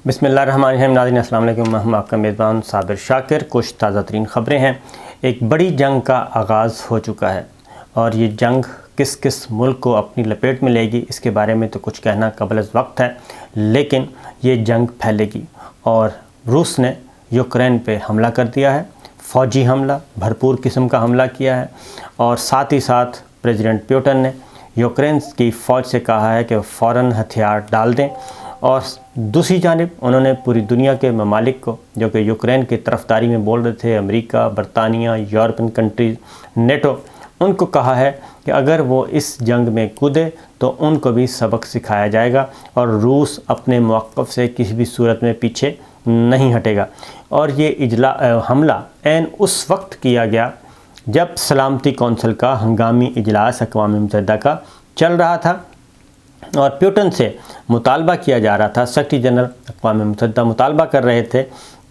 بسم اللہ الرحمن الرحیم۔ ناظرین السلام علیکم، میں آپ کا میزبان صابر شاکر۔ کچھ تازہ ترین خبریں ہیں۔ ایک بڑی جنگ کا آغاز ہو چکا ہے اور یہ جنگ کس کس ملک کو اپنی لپیٹ میں لے گی اس کے بارے میں تو کچھ کہنا قبل از وقت ہے، لیکن یہ جنگ پھیلے گی اور روس نے یوکرین پہ حملہ کر دیا ہے، فوجی حملہ، بھرپور قسم کا حملہ کیا ہے، اور ساتھ ہی ساتھ پریزیڈنٹ پیوٹن نے یوکرین کی فوج سے کہا ہے کہ وہ فوراً ہتھیار ڈال دیں، اور دوسری جانب انہوں نے پوری دنیا کے ممالک کو جو کہ یوکرین کی طرفداری میں بول رہے تھے، امریکہ، برطانیہ، یورپین کنٹریز، نیٹو، ان کو کہا ہے کہ اگر وہ اس جنگ میں کودے تو ان کو بھی سبق سکھایا جائے گا اور روس اپنے موقف سے کسی بھی صورت میں پیچھے نہیں ہٹے گا۔ اور یہ حملہ عین اس وقت کیا گیا جب سلامتی کونسل کا ہنگامی اجلاس اقوام متحدہ کا چل رہا تھا اور پیوٹن سے مطالبہ کیا جا رہا تھا، سیکرٹری جنرل اقوام متحدہ مطالبہ کر رہے تھے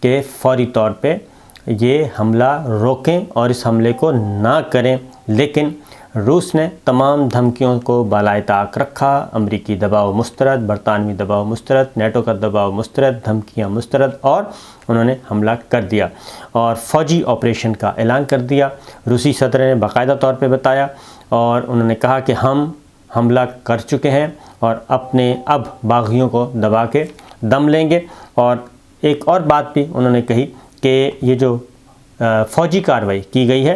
کہ فوری طور پہ یہ حملہ روکیں اور اس حملے کو نہ کریں، لیکن روس نے تمام دھمکیوں کو بالائے طاق رکھا۔ امریکی دباؤ مسترد، برطانوی دباؤ مسترد، نیٹو کا دباؤ مسترد، دھمکیاں مسترد، اور انہوں نے حملہ کر دیا اور فوجی آپریشن کا اعلان کر دیا۔ روسی صدر نے باقاعدہ طور پہ بتایا اور انہوں نے کہا کہ ہم حملہ کر چکے ہیں اور اپنے اب باغیوں کو دبا کے دم لیں گے۔ اور ایک اور بات بھی انہوں نے کہی کہ یہ جو فوجی کارروائی کی گئی ہے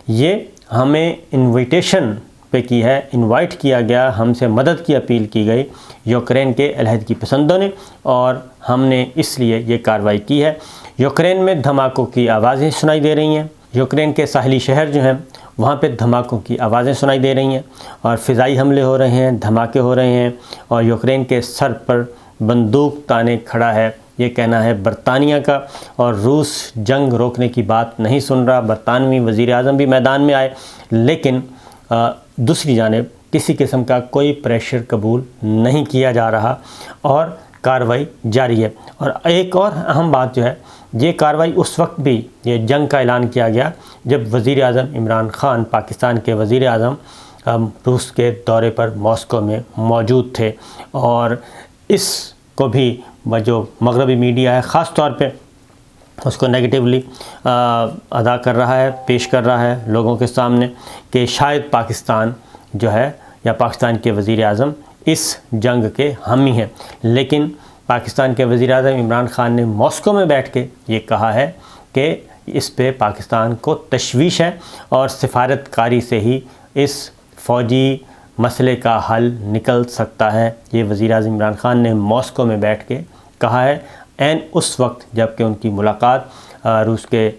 یہ ہمیں انویٹیشن پہ کی ہے، انوائٹ کیا گیا، ہم سے مدد کی اپیل کی گئی یوکرین کے علیحدگی پسندوں نے، اور ہم نے اس لیے یہ کارروائی کی ہے۔ یوکرین میں دھماکوں کی آوازیں سنائی دے رہی ہیں، یوکرین کے ساحلی شہر جو ہیں وہاں پہ دھماکوں کی آوازیں سنائی دے رہی ہیں اور فضائی حملے ہو رہے ہیں، دھماکے ہو رہے ہیں، اور یوکرین کے سر پر بندوق تانے کھڑا ہے، یہ کہنا ہے برطانیہ کا، اور روس جنگ روکنے کی بات نہیں سن رہا۔ برطانوی وزیر اعظم بھی میدان میں آئے، لیکن دوسری جانب کسی قسم کا کوئی پریشر قبول نہیں کیا جا رہا اور کارروائی جاری ہے۔ اور ایک اور اہم بات جو ہے، یہ کارروائی اس وقت بھی یہ جنگ کا اعلان کیا گیا جب وزیر اعظم عمران خان، پاکستان کے وزیر اعظم، روس کے دورے پر ماسکو میں موجود تھے، اور اس کو بھی جو مغربی میڈیا ہے خاص طور پہ اس کو نیگیٹیولی ادا کر رہا ہے، پیش کر رہا ہے لوگوں کے سامنے کہ شاید پاکستان جو ہے یا پاکستان کے وزیر اعظم اس جنگ کے حامی ہیں، لیکن پاکستان کے وزیر اعظم عمران خان نے ماسکو میں بیٹھ کے یہ کہا ہے کہ اس پہ پاکستان کو تشویش ہے اور سفارت کاری سے ہی اس فوجی مسئلے کا حل نکل سکتا ہے۔ یہ وزیر اعظم عمران خان نے ماسکو میں بیٹھ کے کہا ہے عین اس وقت جب کہ ان کی ملاقات روس کے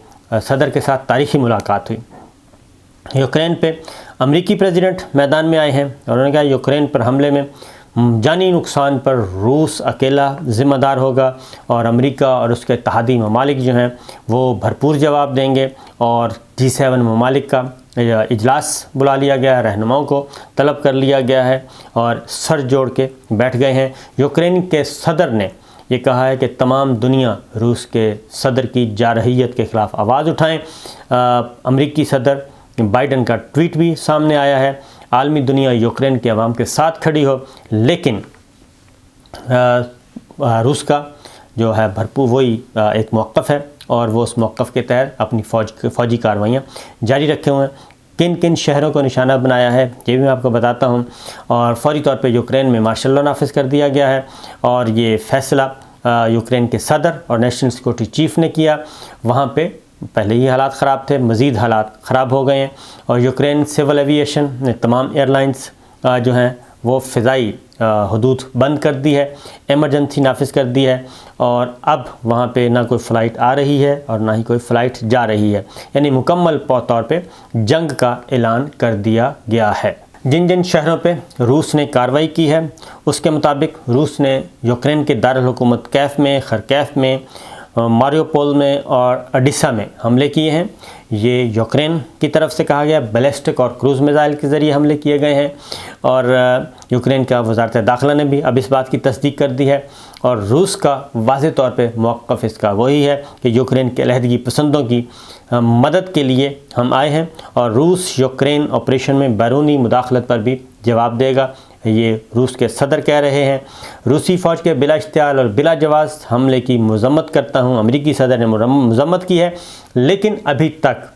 صدر کے ساتھ تاریخی ملاقات ہوئی۔ یوکرین پہ امریکی پریزیڈنٹ میدان میں آئے ہیں اور انہوں نے کہا یوکرین پر حملے میں جانی نقصان پر روس اکیلا ذمہ دار ہوگا اور امریکہ اور اس کے اتحادی ممالک جو ہیں وہ بھرپور جواب دیں گے، اور G7 ممالک کا اجلاس بلا لیا گیا ہے، رہنماؤں کو طلب کر لیا گیا ہے اور سر جوڑ کے بیٹھ گئے ہیں۔ یوکرین کے صدر نے یہ کہا ہے کہ تمام دنیا روس کے صدر کی جارحیت کے خلاف آواز اٹھائیں۔ امریکی صدر بائیڈن کا ٹویٹ بھی سامنے آیا ہے، عالمی دنیا یوکرین کے عوام کے ساتھ کھڑی ہو، لیکن روس کا جو ہے بھرپور وہی ایک موقف ہے اور وہ اس موقف کے تحت اپنی فوجی کارروائیاں جاری رکھے ہوئے ہیں۔ کن کن شہروں کو نشانہ بنایا ہے یہ بھی میں آپ کو بتاتا ہوں، اور فوری طور پہ یوکرین میں مارشل لا نافذ کر دیا گیا ہے، اور یہ فیصلہ یوکرین کے صدر اور نیشنل سیکورٹی چیف نے کیا۔ وہاں پہ پہلے ہی حالات خراب تھے، مزید حالات خراب ہو گئے ہیں، اور یوکرین سول ایویشن نے تمام ایئر لائنز جو ہیں وہ فضائی حدود بند کر دی ہے، ایمرجنسی نافذ کر دی ہے، اور اب وہاں پہ نہ کوئی فلائٹ آ رہی ہے اور نہ ہی کوئی فلائٹ جا رہی ہے، یعنی مکمل طور پہ جنگ کا اعلان کر دیا گیا ہے۔ جن جن شہروں پہ روس نے کارروائی کی ہے اس کے مطابق روس نے یوکرین کے دارالحکومت کیف میں، خرکیف میں، ماریوپول میں اور اڈیسا میں حملے کیے ہیں۔ یہ یوکرین کی طرف سے کہا گیا بیلسٹک اور کروز میزائل کے ذریعے حملے کیے گئے ہیں، اور یوکرین کا وزارت داخلہ نے بھی اب اس بات کی تصدیق کر دی ہے، اور روس کا واضح طور پہ موقف اس کا وہی ہے کہ یوکرین کے علیحدگی پسندوں کی مدد کے لیے ہم آئے ہیں، اور روس یوکرین آپریشن میں بیرونی مداخلت پر بھی جواب دے گا۔ یہ روس کے صدر کہہ رہے ہیں۔ روسی فوج کے بلا اشتعال اور بلا جواز حملے کی مذمت کرتا ہوں، امریکی صدر نے مذمت کی ہے، لیکن ابھی تک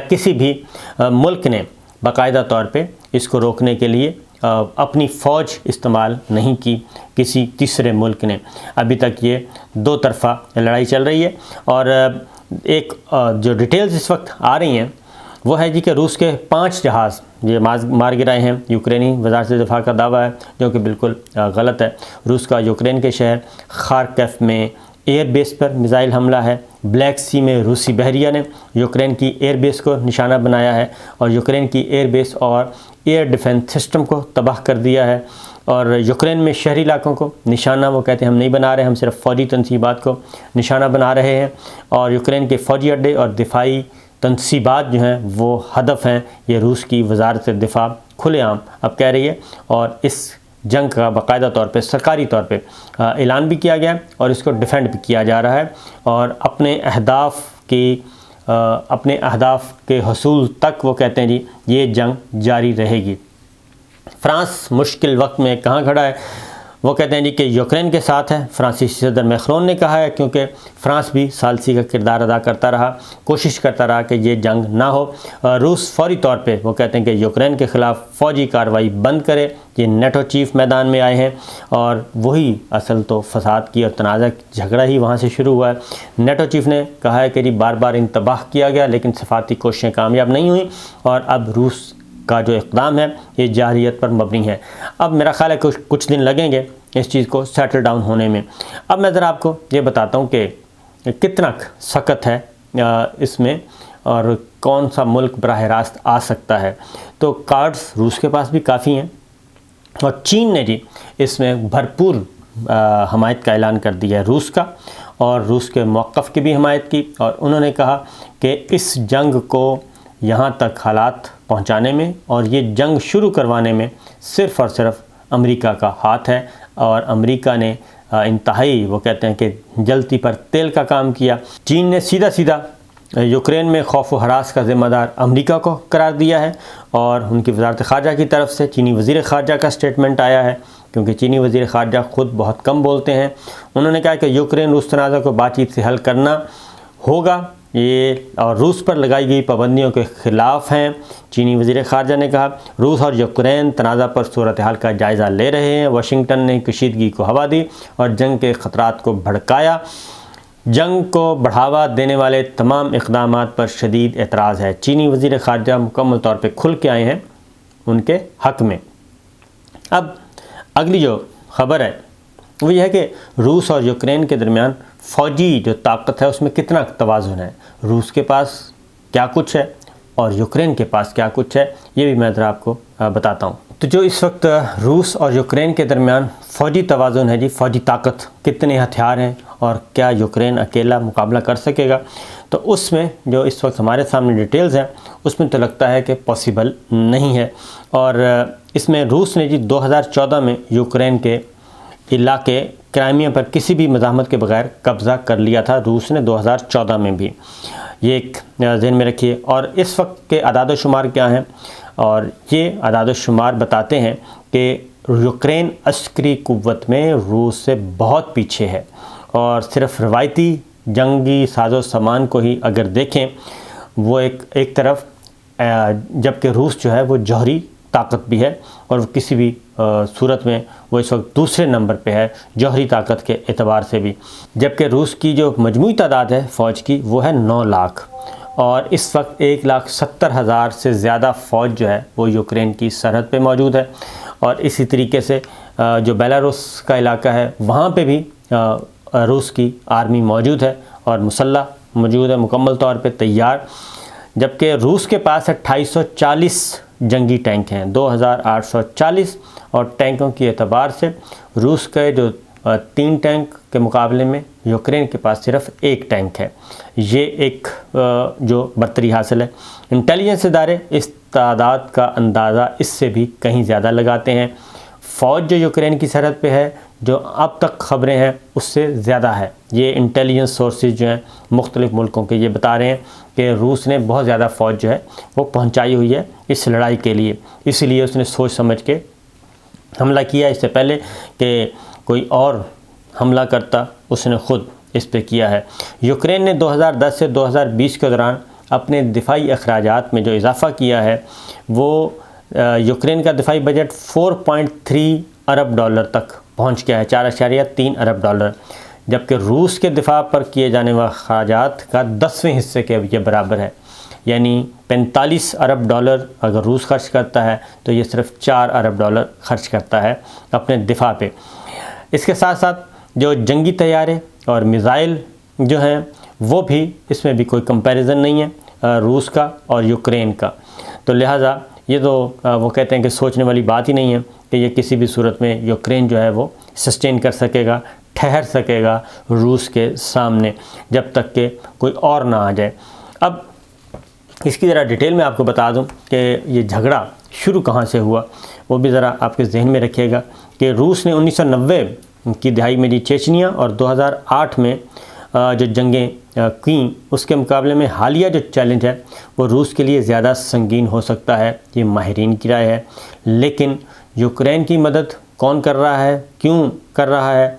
کسی بھی ملک نے باقاعدہ طور پہ اس کو روکنے کے لیے اپنی فوج استعمال نہیں کی۔ کسی تیسرے ملک نے، ابھی تک یہ دو طرفہ لڑائی چل رہی ہے۔ اور ایک جو ڈیٹیلز اس وقت آ رہی ہیں وہ ہے جی کہ روس کے 5 جہاز یہ مار گرائے ہیں۔ یوکرینی وزارت دفاع کا دعویٰ ہے، جو کہ بالکل غلط ہے۔ روس کا یوکرین کے شہر خارکیف میں ایئر بیس پر میزائل حملہ ہے۔ بلیک سی میں روسی بحریہ نے یوکرین کی ایئر بیس کو نشانہ بنایا ہے اور یوکرین کی ایئر بیس اور ایئر ڈیفنس سسٹم کو تباہ کر دیا ہے۔ اور یوکرین میں شہری علاقوں کو نشانہ وہ کہتے ہیں ہم نہیں بنا رہے، ہم صرف فوجی تنصیبات کو نشانہ بنا رہے ہیں، اور یوکرین کے فوجی اڈے اور دفاعی تنصیبات جو ہیں وہ ہدف ہیں۔ یہ روس کی وزارت دفاع کھلے عام اب کہہ رہی ہے، اور اس جنگ کا باقاعدہ طور پہ سرکاری طور پہ اعلان بھی کیا گیا ہے اور اس کو ڈیفینڈ بھی کیا جا رہا ہے، اور اپنے اہداف کے حصول تک وہ کہتے ہیں جی یہ جنگ جاری رہے گی۔ فرانس مشکل وقت میں کہاں کھڑا ہے؟ وہ کہتے ہیں جی کہ یوکرین کے ساتھ ہے۔ فرانسیسی صدر میکرون نے کہا ہے، کیونکہ فرانس بھی ثالثی کا کردار ادا کرتا رہا، کوشش کرتا رہا کہ یہ جنگ نہ ہو۔ روس فوری طور پہ وہ کہتے ہیں کہ یوکرین کے خلاف فوجی کارروائی بند کرے۔ یہ نیٹو چیف میدان میں آئے ہیں، اور وہی اصل تو فساد کی اور تنازع جھگڑا ہی وہاں سے شروع ہوا ہے۔ نیٹو چیف نے کہا ہے کہ جی بار بار انتباہ کیا گیا لیکن سفارتی کوششیں کامیاب نہیں ہوئیں، اور اب روس کا جو اقدام ہے یہ جارحیت پر مبنی ہے۔ اب میرا خیال ہے کچھ دن لگیں گے اس چیز کو سیٹل ڈاؤن ہونے میں۔ اب میں ذرا آپ کو یہ بتاتا ہوں کہ کتنا سخت ہے اس میں، اور کون سا ملک براہ راست آ سکتا ہے۔ تو کارڈز روس کے پاس بھی کافی ہیں، اور چین نے جی اس میں بھرپور حمایت کا اعلان کر دیا ہے روس کا، اور روس کے موقف کی بھی حمایت کی، اور انہوں نے کہا کہ اس جنگ کو یہاں تک حالات پہنچانے میں اور یہ جنگ شروع کروانے میں صرف اور صرف امریکہ کا ہاتھ ہے، اور امریکہ نے انتہائی وہ کہتے ہیں کہ جلتی پر تیل کا کام کیا۔ چین نے سیدھا یوکرین میں خوف و ہراس کا ذمہ دار امریکہ کو قرار دیا ہے، اور ان کی وزارت خارجہ کی طرف سے چینی وزیر خارجہ کا سٹیٹمنٹ آیا ہے، کیونکہ چینی وزیر خارجہ خود بہت کم بولتے ہیں۔ انہوں نے کہا کہ یوکرین روس تنازع کو بات چیت سے حل کرنا ہوگا، یہ اور روس پر لگائی گئی پابندیوں کے خلاف ہیں۔ چینی وزیر خارجہ نے کہا روس اور یوکرین تنازع پر صورتحال کا جائزہ لے رہے ہیں۔ واشنگٹن نے کشیدگی کو ہوا دی اور جنگ کے خطرات کو بھڑکایا۔ جنگ کو بڑھاوا دینے والے تمام اقدامات پر شدید اعتراض ہے۔ چینی وزیر خارجہ مکمل طور پہ کھل کے آئے ہیں ان کے حق میں۔ اب اگلی جو خبر ہے وہ یہ ہے کہ روس اور یوکرین کے درمیان فوجی جو طاقت ہے اس میں کتنا توازن ہے، روس کے پاس کیا کچھ ہے اور یوکرین کے پاس کیا کچھ ہے، یہ بھی میں ذرا آپ کو بتاتا ہوں۔ تو جو اس وقت روس اور یوکرین کے درمیان فوجی توازن ہے جی، فوجی طاقت، کتنے ہتھیار ہیں اور کیا یوکرین اکیلا مقابلہ کر سکے گا، تو اس میں جو اس وقت ہمارے سامنے ڈیٹیلز ہیں اس میں تو لگتا ہے کہ پاسبل نہیں ہے۔ اور اس میں روس نے جی 2014 میں یوکرین کے علاقے کرائمیا پر کسی بھی مزاحمت کے بغیر قبضہ کر لیا تھا، روس نے 2014 میں بھی، یہ ایک ذہن میں رکھیے۔ اور اس وقت کے اعداد و شمار کیا ہیں، اور یہ اعداد و شمار بتاتے ہیں کہ یوکرین عسکری قوت میں روس سے بہت پیچھے ہے، اور صرف روایتی جنگی ساز و سامان کو ہی اگر دیکھیں وہ ایک طرف، جبکہ روس جو ہے وہ جوہری طاقت بھی ہے، اور وہ کسی بھی صورت میں وہ اس وقت دوسرے نمبر پہ ہے جوہری طاقت کے اعتبار سے بھی، جبکہ روس کی جو مجموعی تعداد ہے فوج کی وہ ہے 9 لاکھ، اور اس وقت 1,70,000 سے زیادہ فوج جو ہے وہ یوکرین کی سرحد پہ موجود ہے۔ اور اسی طریقے سے جو بیلاروس کا علاقہ ہے وہاں پہ بھی روس کی آرمی موجود ہے اور مسلح موجود ہے، مکمل طور پہ تیار، جبکہ روس کے پاس 2840 جنگی ٹینک ہیں، 2840، اور ٹینکوں کی اعتبار سے روس کے جو 3 ٹینک کے مقابلے میں یوکرین کے پاس صرف 1 ٹینک ہے۔ یہ ایک جو برتری حاصل ہے۔ انٹیلیجنس ادارے اس تعداد کا اندازہ اس سے بھی کہیں زیادہ لگاتے ہیں۔ فوج جو یوکرین کی سرحد پہ ہے، جو اب تک خبریں ہیں اس سے زیادہ ہے۔ یہ انٹیلیجنس سورسز جو ہیں مختلف ملکوں کے یہ بتا رہے ہیں کہ روس نے بہت زیادہ فوج جو ہے وہ پہنچائی ہوئی ہے اس لڑائی کے لیے، اس لیے اس نے سوچ سمجھ کے حملہ کیا اس سے پہلے کہ کوئی اور حملہ کرتا، اس نے خود اس پہ کیا ہے۔ یوکرین نے 2010 سے 2020 کے دوران اپنے دفاعی اخراجات میں جو اضافہ کیا ہے وہ یوکرین کا دفاعی بجٹ 4.3 ارب ڈالر تک پہنچ گیا ہے، 4.3 ارب ڈالر، جبکہ روس کے دفاع پر کیے جانے والے اخراجات کا 10ویں حصے کے یہ برابر ہے، یعنی 45 ارب ڈالر اگر روس خرچ کرتا ہے تو یہ صرف 4 ارب ڈالر خرچ کرتا ہے اپنے دفاع پہ۔ اس کے ساتھ ساتھ جو جنگی طیارے اور میزائل جو ہیں وہ بھی اس میں بھی کوئی کمپیریزن نہیں ہے روس کا اور یوکرین کا، تو لہٰذا یہ تو وہ کہتے ہیں کہ سوچنے والی بات ہی نہیں ہے کہ یہ کسی بھی صورت میں یوکرین جو ہے وہ سسٹین کر سکے گا، ٹھہر سکے گا روس کے سامنے جب تک کہ کوئی اور نہ آ جائے۔ اب اس کی ذرا ڈیٹیل میں آپ کو بتا دوں کہ یہ جھگڑا شروع کہاں سے ہوا، وہ بھی ذرا آپ کے ذہن میں رکھیے گا کہ روس نے 1990 کی دہائی میں چیچنیا اور 2008 میں جو جنگیں کیں، اس کے مقابلے میں حالیہ جو چیلنج ہے وہ روس کے لیے زیادہ سنگین ہو سکتا ہے، یہ ماہرین کی رائے ہے۔ لیکن یوکرین کی مدد کون کر رہا ہے، کیوں کر رہا ہے،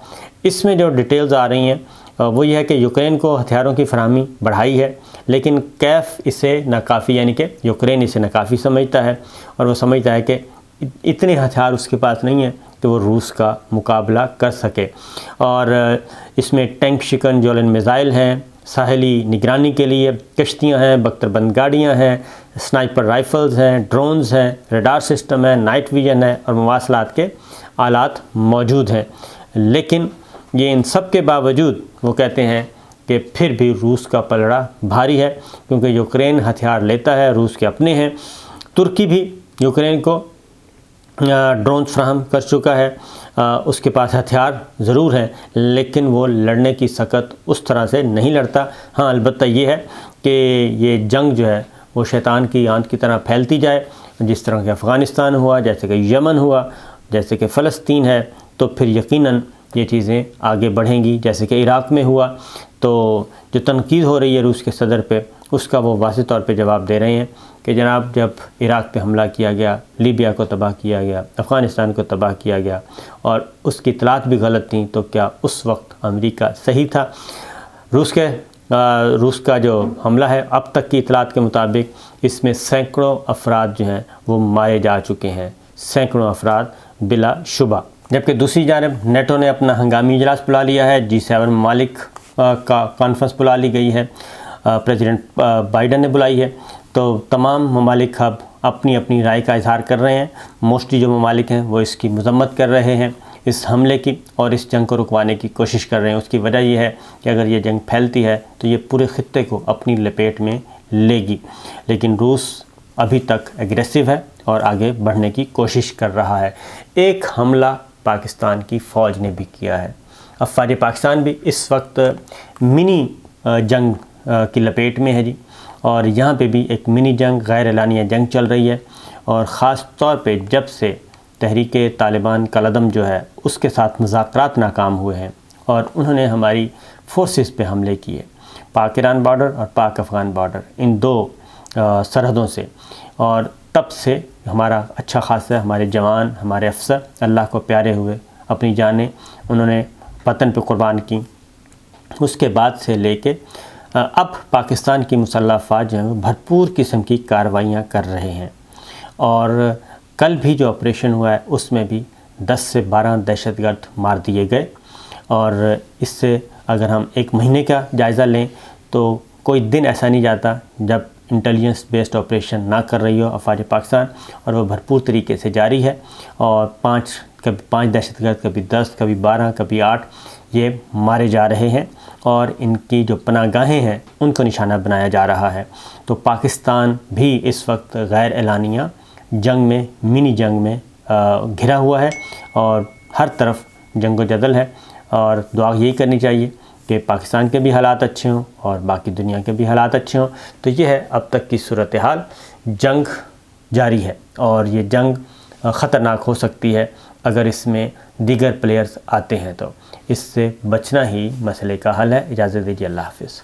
اس میں جو ڈیٹیلز آ رہی ہیں وہ یہ ہے کہ یوکرین کو ہتھیاروں کی فراہمی بڑھائی ہے، لیکن کیف اسے ناکافی، یعنی کہ یوکرین اسے ناکافی سمجھتا ہے، اور وہ سمجھتا ہے کہ اتنے ہتھیار اس کے پاس نہیں ہیں کہ وہ روس کا مقابلہ کر سکے۔ اور اس میں ٹینک شکن جولن میزائل ہیں، ساحلی نگرانی کے لیے کشتیاں ہیں، بختر بند گاڑیاں ہیں، سنائپر رائفلز ہیں، ڈرونز ہیں، ریڈار سسٹم ہے، نائٹ ویژن ہے اور مواصلات کے آلات موجود ہیں۔ لیکن یہ ان سب کے باوجود وہ کہتے ہیں کہ پھر بھی روس کا پلڑا بھاری ہے، کیونکہ یوکرین ہتھیار لیتا ہے، روس کے اپنے ہیں۔ ترکی بھی یوکرین کو ڈرونز فراہم کر چکا ہے، اس کے پاس ہتھیار ضرور ہیں لیکن وہ لڑنے کی سکت اس طرح سے نہیں لڑتا۔ ہاں البتہ یہ ہے کہ یہ جنگ جو ہے وہ شیطان کی آنت کی طرح پھیلتی جائے، جس طرح کہ افغانستان ہوا، جیسے کہ یمن ہوا، جیسے کہ فلسطین ہے، تو پھر یقیناً یہ چیزیں آگے بڑھیں گی، جیسے کہ عراق میں ہوا۔ تو جو تنقید ہو رہی ہے روس کے صدر پہ، اس کا وہ واضح طور پہ جواب دے رہے ہیں کہ جناب جب عراق پہ حملہ کیا گیا، لیبیا کو تباہ کیا گیا، افغانستان کو تباہ کیا گیا اور اس کی اطلاعات بھی غلط تھیں، تو کیا اس وقت امریکہ صحیح تھا؟ روس کا جو حملہ ہے اب تک کی اطلاعات کے مطابق اس میں سینکڑوں افراد جو ہیں وہ مارے جا چکے ہیں، سینکڑوں افراد بلا شبہ۔ جبکہ دوسری جانب نیٹو نے اپنا ہنگامی اجلاس بلا لیا ہے، G7 ممالک کا کانفرنس بلا لی گئی ہے، پریزیڈنٹ بائیڈن نے بلائی ہے، تو تمام ممالک اب اپنی اپنی رائے کا اظہار کر رہے ہیں۔ موسٹلی جو ممالک ہیں وہ اس کی مذمت کر رہے ہیں، اس حملے کی، اور اس جنگ کو رکوانے کی کوشش کر رہے ہیں۔ اس کی وجہ یہ ہے کہ اگر یہ جنگ پھیلتی ہے تو یہ پورے خطے کو اپنی لپیٹ میں لے گی، لیکن روس ابھی تک ایگریسو ہے اور آگے بڑھنے کی کوشش کر رہا ہے۔ ایک حملہ پاکستان کی فوج نے بھی کیا ہے، افواج پاکستان بھی اس وقت منی جنگ کی لپیٹ میں ہے جی، اور یہاں پہ بھی ایک منی جنگ، غیر اعلانیہ جنگ چل رہی ہے، اور خاص طور پہ جب سے تحریک طالبان کا قلعم جو ہے اس کے ساتھ مذاکرات ناکام ہوئے ہیں اور انہوں نے ہماری فورسز پہ حملے کیے، پاک ایران بارڈر اور پاک افغان بارڈر، ان دو سرحدوں سے، اور تب سے ہمارا اچھا خاصا ہمارے جوان، ہمارے افسر اللہ کو پیارے ہوئے، اپنی جانیں انہوں نے وطن پہ قربان کی۔ اس کے بعد سے لے کے اب پاکستان کی مسلح افواج جو ہیں وہ بھرپور قسم کی کارروائیاں کر رہے ہیں، اور کل بھی جو آپریشن ہوا ہے اس میں بھی 10 سے 12 دہشت گرد مار دیے گئے، اور اس سے اگر ہم ایک مہینے کا جائزہ لیں تو کوئی دن ایسا نہیں جاتا جب انٹیلیجنس بیسڈ آپریشن نہ کر رہی ہو افواج پاکستان، اور وہ بھرپور طریقے سے جاری ہے، اور کبھی 5 دہشت گرد، کبھی 10، کبھی 12، کبھی 8 یہ مارے جا رہے ہیں، اور ان کی جو پناہ گاہیں ہیں ان کو نشانہ بنایا جا رہا ہے۔ تو پاکستان بھی اس وقت غیر اعلانیہ جنگ میں، منی جنگ میں گھرا ہوا ہے، اور ہر طرف جنگ و جدل ہے، اور دعا یہی کرنی چاہیے کہ پاکستان کے بھی حالات اچھے ہوں اور باقی دنیا کے بھی حالات اچھے ہوں۔ تو یہ ہے اب تک کی صورتحال، جنگ جاری ہے، اور یہ جنگ خطرناک ہو سکتی ہے اگر اس میں دیگر پلیئرز آتے ہیں، تو اس سے بچنا ہی مسئلے کا حل ہے۔ اجازت دیجیے، اللہ حافظ۔